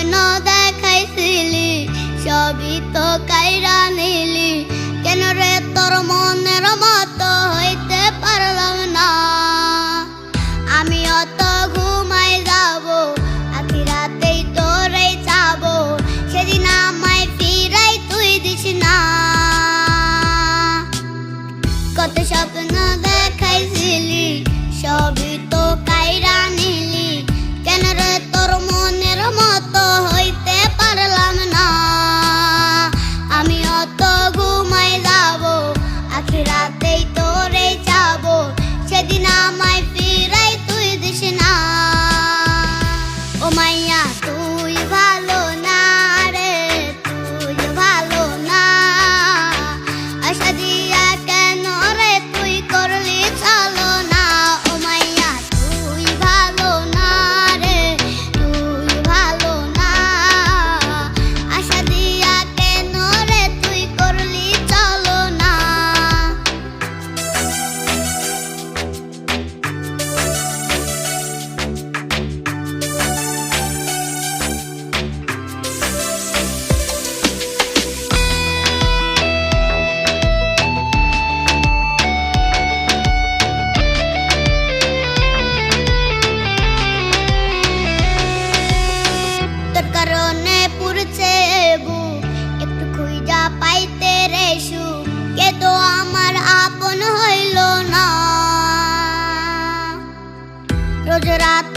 স্বপ্ন দেখাইছিলি সবই তো কাইরা নিলি, কেন রে তোর মনের মতো হইতে পারলাম না। আমি অত ঘুমাই যাব, আখি রাতেই তোরে চাবো, সেদিন আমায় ফিরাই তুই দিস না। কত স্বপ্ন দেখাইছিলি সবই তো কাইরা নিলি, কেন রে তোর মনের মতো হইতে পারলাম না। আমি অত ঘুমাই যাব, আখি রাতেই তোরে চাবো, সেদিন আমায় ফিরাই তুই দিস না। ও মাইয়া তুই ভালো না রে, তুই ভালো না, আশা দিয়া কেন রে তুই করলি চলো না। ও মাইয়া তুই ভালো না রে, তুই ভালো না, আশা দিয়া কেন রে তুই করলি চলো না। তোর কারণে পুরছে বুক, একটু খুঁজা পাইতে রে সুখ, কে তো আমার আপন হইল না। রোজ রাত